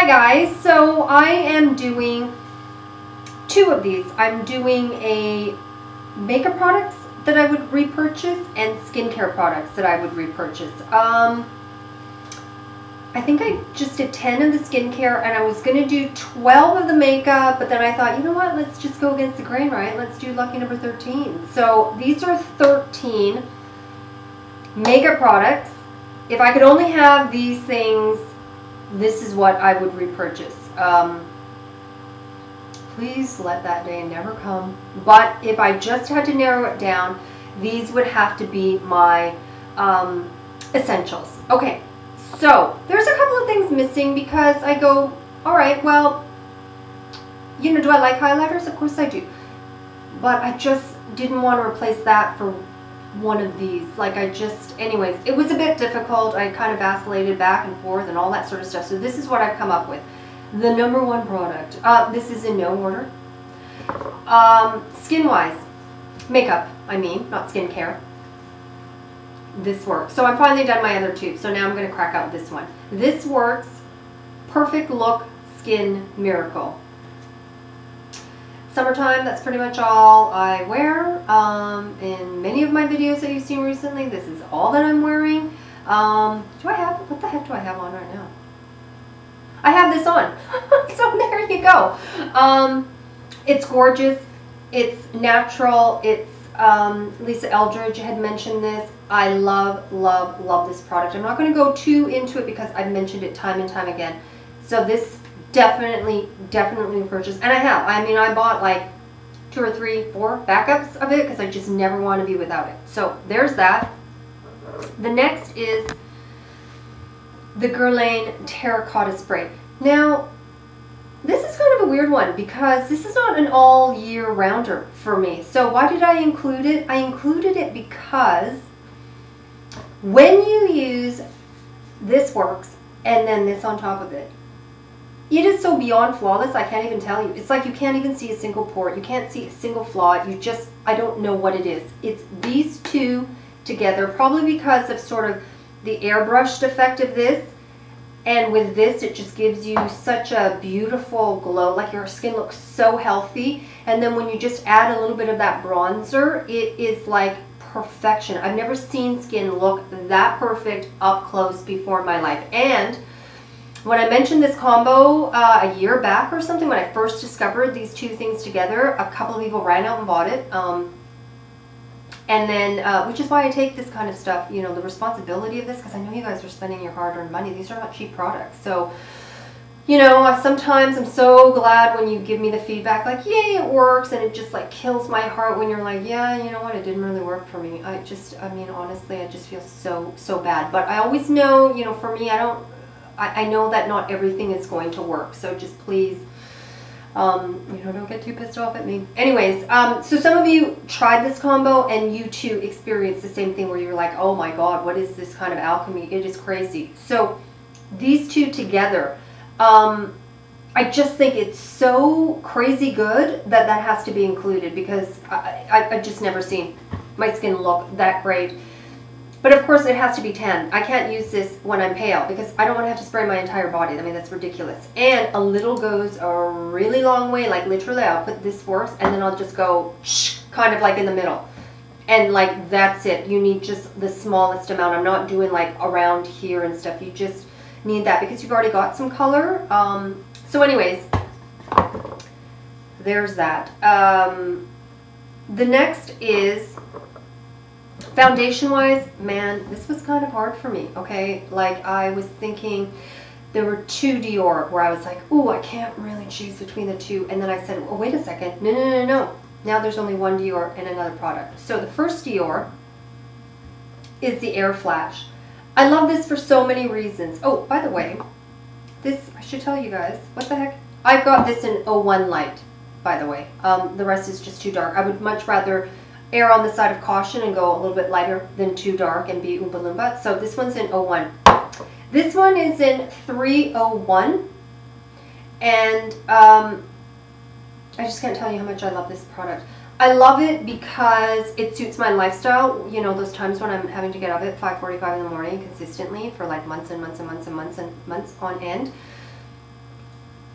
Hi guys, so I am doing two of these. I'm doing a makeup products that I would repurchase and skincare products that I would repurchase. I think I just did 10 of the skincare and I was going to do 12 of the makeup, but then I thought, you know what, let's just go against the grain, right? Let's do lucky number 13. So these are 13 makeup products. If I could only have these things, this is what I would repurchase. Please let that day never come. But if I just had to narrow it down, these would have to be my essentials. Okay, so there's a couple of things missing because I go, all right, well, you know, do I like highlighters? Of course I do. But I just didn't want to replace that for one of these. Like anyways, it was a bit difficult. I kind of vacillated back and forth and all that sort of stuff. So this is what I've come up with. The number one product. This is in no order. Skin-wise, makeup, I mean, not skincare. This works. So I'm finally done my other tube. So now I'm going to crack out this one. This works. Perfect Look Skin Miracle. Summertime, that's pretty much all I wear. In many of my videos that you've seen recently, this is all that I'm wearing. What the heck do I have on right now? I have this on. So there you go. It's gorgeous. It's natural. It's, Lisa Eldridge had mentioned this. I love, love, love this product. I'm not going to go too into it because I've mentioned it time and time again. So this definitely purchased, and I have. I mean, I bought like 2 or 3, 4 backups of it because I just never want to be without it. So there's that. The next is the Guerlain Terracotta Spray. Now, this is kind of a weird one because this is not an all year rounder for me. So why did I include it? I included it because when you use this works and then this on top of it, it is so beyond flawless, I can't even tell you. It's like you can't even see a single pore. You can't see a single flaw. I don't know what it is. It's these two together, probably because of sort of the airbrushed effect of this. And with this, it just gives you such a beautiful glow. Like your skin looks so healthy. And then when you just add a little bit of that bronzer, it is like perfection. I've never seen skin look that perfect up close before in my life. And when I mentioned this combo a year back or something, when I first discovered these two things together, a couple of people ran out and bought it. And then, which is why I take this kind of stuff, you know, the responsibility of this, because I know you guys are spending your hard-earned money. These are not cheap products. So, you know, sometimes I'm so glad when you give me the feedback, like, yay, it works, and it just, like, kills my heart when you're like, yeah, you know what, it didn't really work for me. I mean, honestly, I just feel so bad. But I always know, you know, for me, I know that not everything is going to work, so just please, you know, don't get too pissed off at me. Anyways, so some of you tried this combo and you too experienced the same thing where you're like, oh my god, what is this kind of alchemy? It is crazy. So these two together, I just think it's so crazy good that that has to be included because I've just never seen my skin look that great. But of course it has to be tan. I can't use this when I'm pale because I don't want to have to spray my entire body. I mean, that's ridiculous. And a little goes a really long way. Like literally I'll put this works and then I'll just go kind of like in the middle. And like that's it. You need just the smallest amount. I'm not doing like around here and stuff. You just need that because you've already got some color. So anyways, there's that. The next is foundation wise, man, this was kind of hard for me, okay? Like I was thinking there were 2 DIOR where I was like, ooh, I can't really choose between the 2. And then I said, oh, wait a second. No. Now there's only 1 DIOR and another product. So the first DIOR is the AirFlash. I love this for so many reasons. Oh, by the way, this, I should tell you guys, what the heck? I've got this in 01 light, by the way. The rest is just too dark. I would much rather err on the side of caution and go a little bit lighter than too dark and be Oompa Loompa. So this one's in 01. This one is in 301. And I just can't tell you how much I love this product. I love it because it suits my lifestyle. You know, those times when I'm having to get up at 5:45 in the morning consistently for like months and months and months and months and months on end.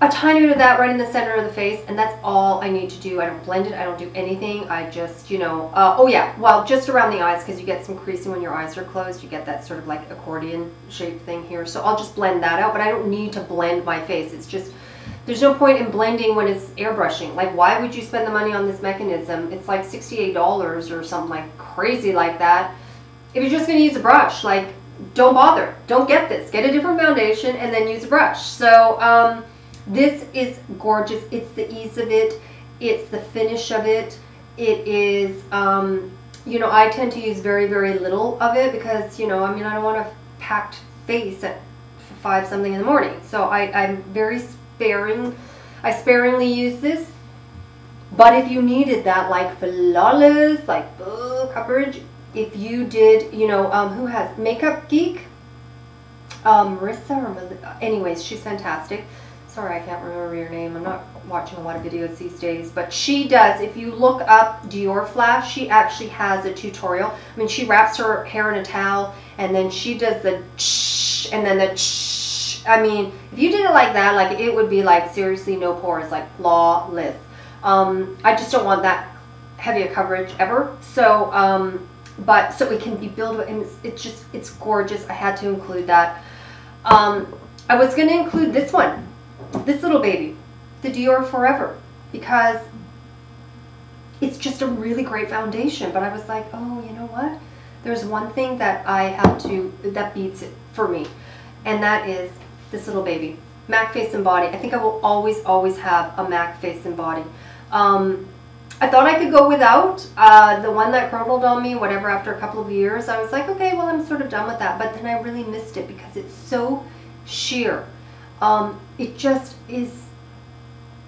a tiny bit of that right in the center of the face, and that's all I need to do. I don't blend it, I don't do anything. I just, you know, oh yeah, well, just around the eyes, because you get some creasing when your eyes are closed. You get that sort of like accordion shape thing here. So I'll just blend that out, but I don't need to blend my face. It's just, there's no point in blending when it's airbrushing. Like, why would you spend the money on this mechanism? It's like $68 or something like crazy like that. If you're just going to use a brush, like, don't bother. Don't get this. Get a different foundation and then use a brush. So, this is gorgeous. It's the ease of it. It's the finish of it. It is, you know, I tend to use very, very little of it because, you know, I mean, I don't want a packed face at 5 something in the morning. So I'm very sparing. I sparingly use this. But if you needed that, like, flawless, like, coverage, if you did, you know, who has Makeup Geek? Marissa or anyways, she's fantastic. Sorry, I can't remember your name. I'm not watching a lot of videos these days, but she does. If you look up DIOR AirFlash, she actually has a tutorial. I mean, she wraps her hair in a towel, and then she does the and then the I mean, if you did it like that, like, it would be like seriously no pores, like flawless. I just don't want that heavy a coverage ever. So, but so it can be built, and it's gorgeous. I had to include that. I was going to include this one. This little baby, the DIOR Forever, because it's just a really great foundation. But I was like, oh, you know what? There's one thing that I have to, that beats it for me, and that is this little baby, MAC Face and Body. I think I will always, always have a MAC Face and Body. I thought I could go without the one that curdled on me, whatever, after a couple of years. I was like, okay, well, I'm sort of done with that. But then I really missed it because it's so sheer. It just is,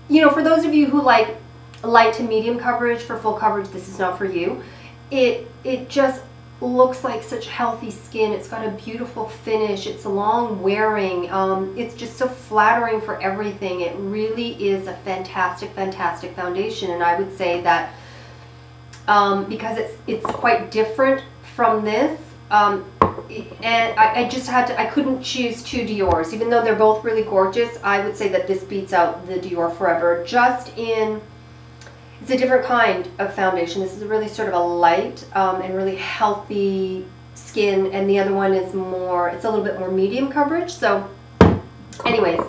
you know, for those of you who like light to medium coverage, for full coverage, this is not for you. It just looks like such healthy skin. It's got a beautiful finish. It's long wearing. It's just so flattering for everything. It really is a fantastic, fantastic foundation. And I would say that because it's quite different from this, and I just had to, I couldn't choose 2 DIORs. Even though they're both really gorgeous, I would say that this beats out the DIOR Forever, just in, it's a different kind of foundation. This is really sort of a light and really healthy skin, and the other one is more, it's a little bit more medium coverage. So anyways,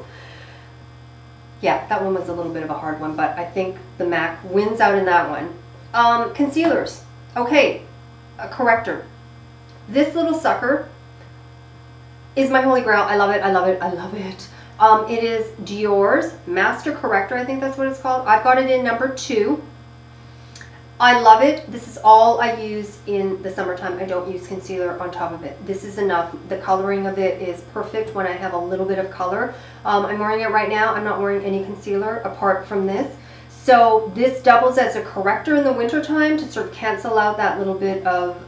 yeah, that one was a little bit of a hard one, but I think the MAC wins out in that one. Concealers. Okay, a Corrector. This little sucker is my holy grail. I love it, I love it, I love it. It is DIOR's Master Corrector, I think that's what it's called. I've got it in number 2. I love it. This is all I use in the summertime. I don't use concealer on top of it. This is enough. The coloring of it is perfect when I have a little bit of color. I'm wearing it right now. I'm not wearing any concealer apart from this. So this doubles as a corrector in the wintertime to sort of cancel out that little bit of,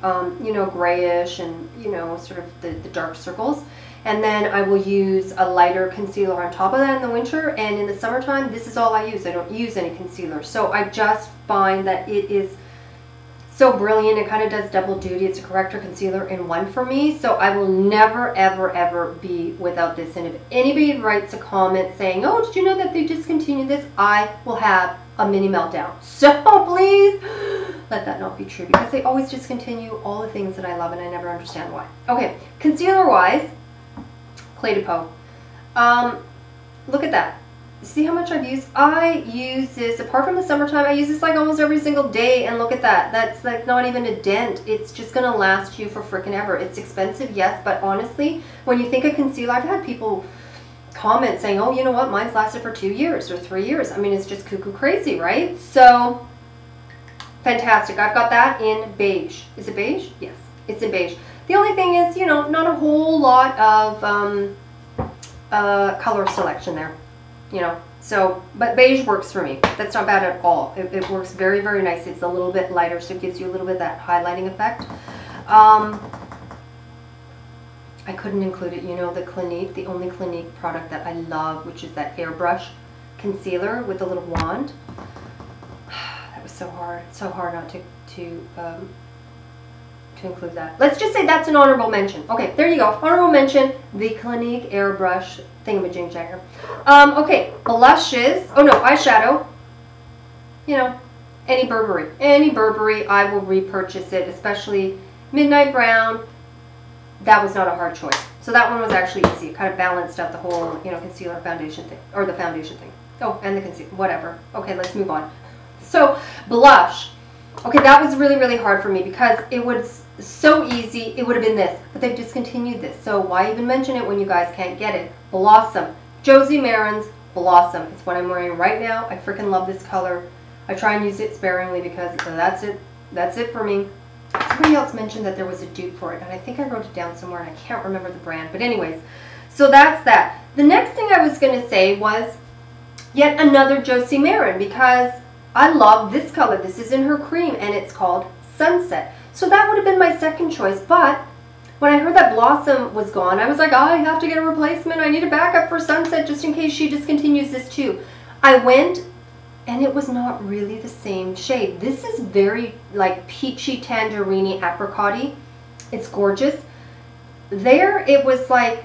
you know, grayish and, you know, sort of the dark circles. And then I will use a lighter concealer on top of that in the winter. And in the summertime, this is all I use. I don't use any concealer. So I just find that it is so brilliant. It kind of does double duty. It's a corrector, concealer in one for me. So I will never, ever, ever be without this. And if anybody writes a comment saying, oh, did you know that they discontinued this? I will have a mini meltdown. So please let that not be true, because they always discontinue all the things that I love and I never understand why. Okay, concealer wise, Clé de Peau. Look at that. See how much I've used? I use this, apart from the summertime, I use this like almost every single day, and look at that. That's like not even a dent. It's just gonna last you for frickin' ever. It's expensive, yes, but honestly, when you think of concealer, I've had people comment saying, oh, you know what, mine's lasted for 2 years or 3 years. I mean, it's just cuckoo crazy, right? So fantastic. I've got that in beige. Is it beige? Yes, it's in beige. The only thing is, you know, not a whole lot of color selection there, you know. So, but beige works for me. That's not bad at all. It works very, very nice. It's a little bit lighter, so it gives you a little bit of that highlighting effect. I couldn't include it, you know, the Clinique, the only Clinique product that I love, which is that airbrush concealer with the little wand. That was so hard not to to include that. Let's just say that's an honorable mention. Okay, there you go. Honorable mention, the Clinique Airbrush thingamajig-jagger. Okay, blushes. Oh no, eyeshadow. You know, any Burberry. Any Burberry, I will repurchase it, especially Midnight Brown. That was not a hard choice. So that one was actually easy. It kind of balanced out the whole, you know, concealer foundation thing, or the foundation thing. Oh, and the concealer, whatever. Okay, let's move on. So, blush. Okay, that was really, really hard for me because it was so easy. It would have been this, but they've discontinued this. So why even mention it when you guys can't get it? Blossom. Josie Maran's Blossom. It's what I'm wearing right now. I freaking love this color. I try and use it sparingly because that's it. That's it for me. Somebody else mentioned that there was a dupe for it, and I think I wrote it down somewhere, and I can't remember the brand. But anyways, so that's that. The next thing I was going to say was yet another Josie Maran, because I love this color. This is in her cream, and it's called Sunset. So that would have been my second choice, but when I heard that Blossom was gone, I was like, oh, I have to get a replacement. I need a backup for Sunset just in case she discontinues this too. I went, and it was not really the same shade. This is very like peachy, tangerine-y, apricot-y. It's gorgeous. There, it was like,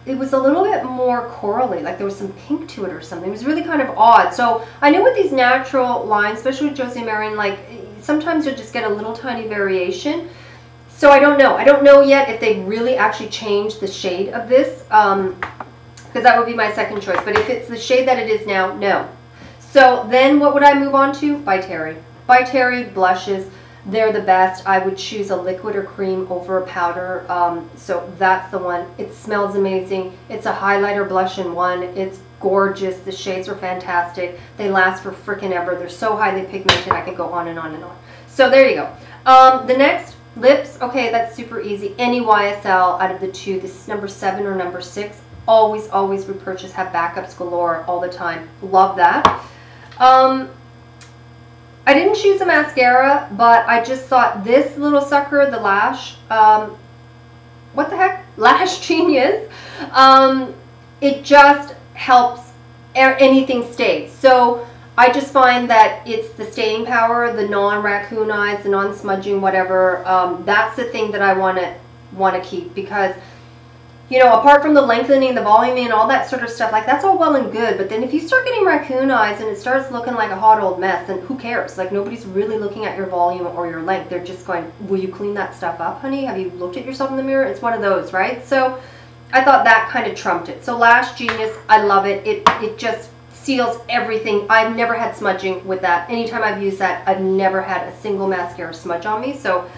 it was a little bit more corally, like there was some pink to it or something. It was really kind of odd. So I know with these natural lines, especially with Josie Maran, like sometimes you'll just get a little tiny variation. So I don't know. I don't know yet if they really actually changed the shade of this, because that would be my second choice. But if it's the shade that it is now, no. So then what would I move on to? By Terry. By Terry blushes. They're the best. I would choose a liquid or cream over a powder. So that's the one. It smells amazing. It's a highlighter blush in one. It's gorgeous. The shades are fantastic. They last for frickin' ever. They're so highly pigmented. I could go on and on and on. So there you go. The next, lips. Okay, that's super easy. Any YSL out of the two. This is number 7 or number 6. Always, always repurchase. Have backups galore all the time. Love that. I didn't choose a mascara, but I just thought this little sucker, the Lash, what the heck? Lash Genius. It just helps anything stay. So I just find that it's the staying power, the non-raccoon eyes, the non-smudging, whatever. That's the thing that I want to keep, because you know, apart from the lengthening, the voluming, and all that sort of stuff, like that's all well and good. But then if you start getting raccoon eyes and it starts looking like a hot old mess, then who cares? Like nobody's really looking at your volume or your length. They're just going, will you clean that stuff up, honey? Have you looked at yourself in the mirror? It's one of those, right? So I thought that kind of trumped it. So Lash Genius, I love it. It just seals everything. I've never had smudging with that. Anytime I've used that, I've never had a single mascara smudge on me. So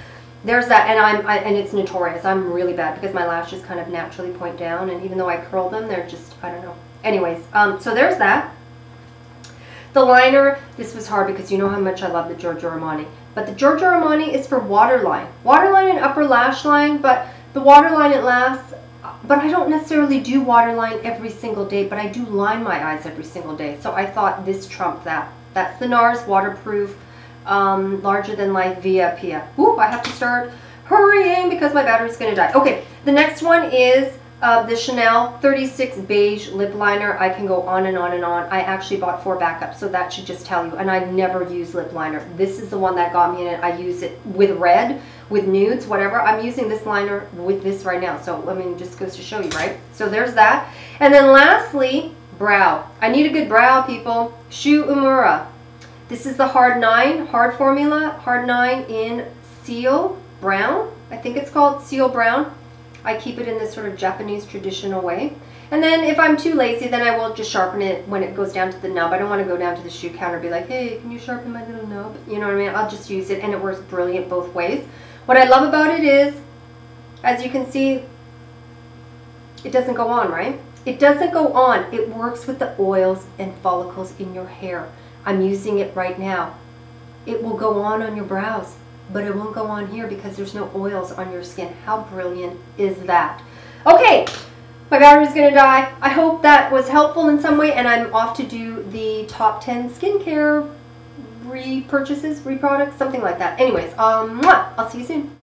there's that, and it's notorious. I'm really bad because my lashes kind of naturally point down, and even though I curl them, they're just, I don't know. Anyways, so there's that. The liner, this was hard because you know how much I love the Giorgio Armani. But the Giorgio Armani is for waterline. Waterline and upper lash line, but the waterline it lasts. But I don't necessarily do waterline every single day, but I do line my eyes every single day. So I thought this trumped that. That's the Nars waterproof. Larger than life via Appia. Ooh, I have to start hurrying because my battery's going to die. Okay, the next one is the Chanel 36 Beige Lip Liner. I can go on and on and on. I actually bought 4 backups, so that should just tell you. And I never use lip liner. This is the one that got me in it. I use it with red, with nudes, whatever. I'm using this liner with this right now. So, I mean, just goes to show you, right? So there's that. And then lastly, brow. I need a good brow, people. SHU Umura. This is the hard 9, hard formula, hard 9 in Seal Brown. I think it's called Seal Brown. I keep it in this sort of Japanese traditional way. And then if I'm too lazy, then I will just sharpen it when it goes down to the nub. I don't want to go down to the shoe counter and be like, hey, can you sharpen my little nub? You know what I mean? I'll just use it, and it works brilliant both ways. What I love about it is, as you can see, it doesn't go on, right? It doesn't go on. It works with the oils and follicles in your hair. I'm using it right now. It will go on your brows, but it won't go on here because there's no oils on your skin. How brilliant is that? Okay, my battery's gonna die. I hope that was helpful in some way, and I'm off to do the top 10 skincare repurchases, reproducts, something like that. Anyways, I'll see you soon.